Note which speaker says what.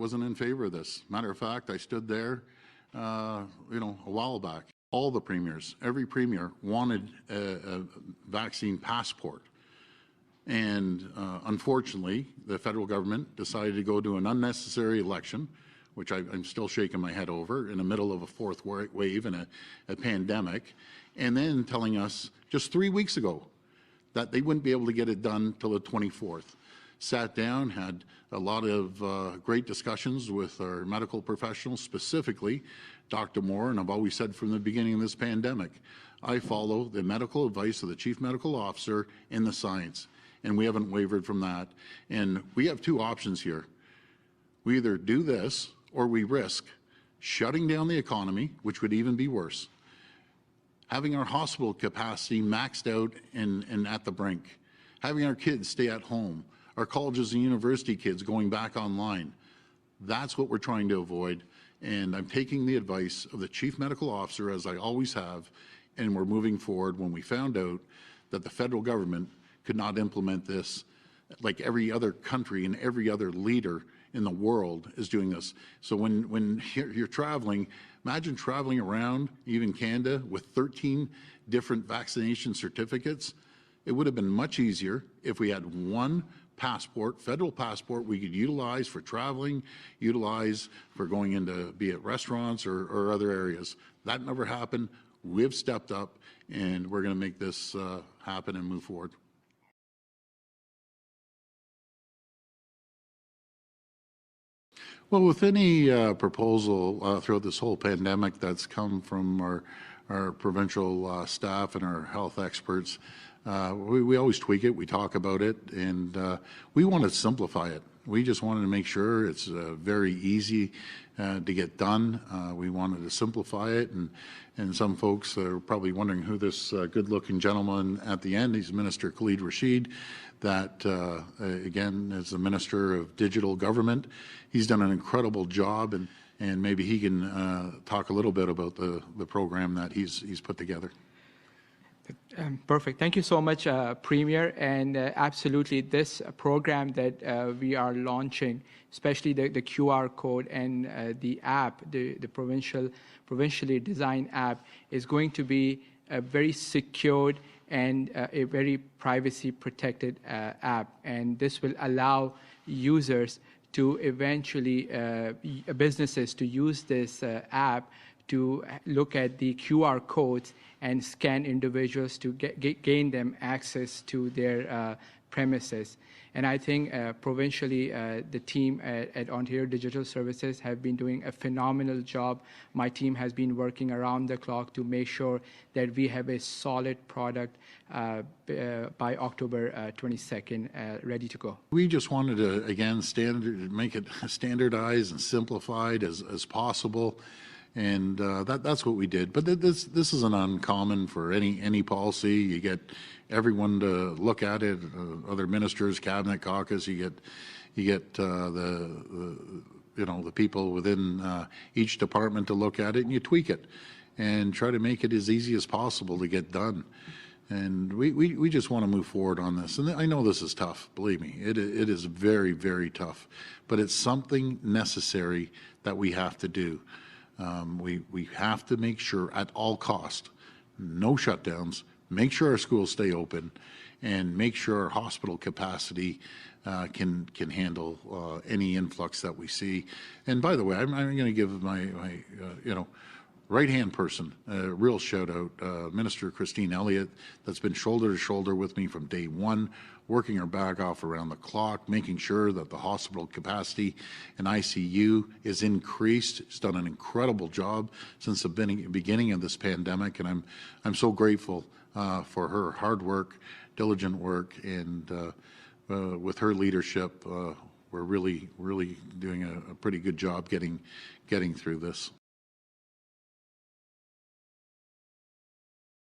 Speaker 1: wasn't in favor of this. Matter of fact, I stood there, a while back. All the premiers, every premier wanted a vaccine passport. And unfortunately, the federal government decided to go to an unnecessary election, which I'm still shaking my head over, in the middle of a fourth wave and a pandemic, and then telling us just 3 weeks ago that they wouldn't be able to get it done till the 24th. Sat down, had a lot of great discussions with our medical professionals, specifically Dr. Moore, and I've always said from the beginning of this pandemic, I follow the medical advice of the Chief Medical Officer and the science, and we haven't wavered from that. And we have two options here. We either do this or we risk shutting down the economy, which would even be worse, having our hospital capacity maxed out and at the brink, having our kids stay at home, our colleges and university kids going back online. That's what we're trying to avoid. And I'm taking the advice of the Chief Medical Officer, as I always have, and we're moving forward when we found out that the federal government could not implement this like every other country and every other leader in the world is doing this. So when you're traveling, imagine traveling around, even Canada, with 13 different vaccination certificates. It would have been much easier if we had one passport, federal passport, we could utilize for traveling, utilize for going into, be it restaurants or other areas. That never happened. We've stepped up, and we're going to make this happen and move forward. Well, with any proposal throughout this whole pandemic that's come from our provincial staff and our health experts, we always tweak it, we talk about it, and we want to simplify it. We just wanted to make sure it's very easy to get done. We wanted to simplify it, and some folks are probably wondering who this good-looking gentleman at the end, he's Minister Khalid Rashid, that again is the Minister of Digital Government. He's done an incredible job, and maybe he can talk a little bit about the program that he's put together.
Speaker 2: Perfect. Thank you so much, Premier. And absolutely, this program that we are launching, especially the QR code and the app, the provincially designed app, is going to be a very secured and a very privacy-protected app. And this will allow users to eventually, businesses to use this app to look at the QR codes and scan individuals to gain them access to their premises. And I think provincially, the team at Ontario Digital Services have been doing a phenomenal job. My team has been working around the clock to make sure that we have a solid product by October 22nd, ready to go. We just wanted to, again, make it standardized and simplified as possible. And that's what we did. But this isn't uncommon for any policy. You get everyone to look at it, other ministers, cabinet caucus. You get the people within each department to look at it, and you tweak it and try to make it as easy as possible to get done. And we just want to move forward on this. And I know this is tough, believe me. It is very, very tough. But it's something necessary that we have to do. We have to make sure at all cost, no shutdowns, make sure our schools stay open, and make sure our hospital capacity can handle any influx that we see. And by the way, I'm going to give my right-hand person a real shout-out, Minister Christine Elliott, that's been shoulder to shoulder with me from day one, working her back off around the clock, making sure that the hospital capacity in ICU is increased. She's done an incredible job since the beginning of this pandemic, and I'm so grateful for her hard work, diligent work, and with her leadership, we're really doing a pretty good job getting through this.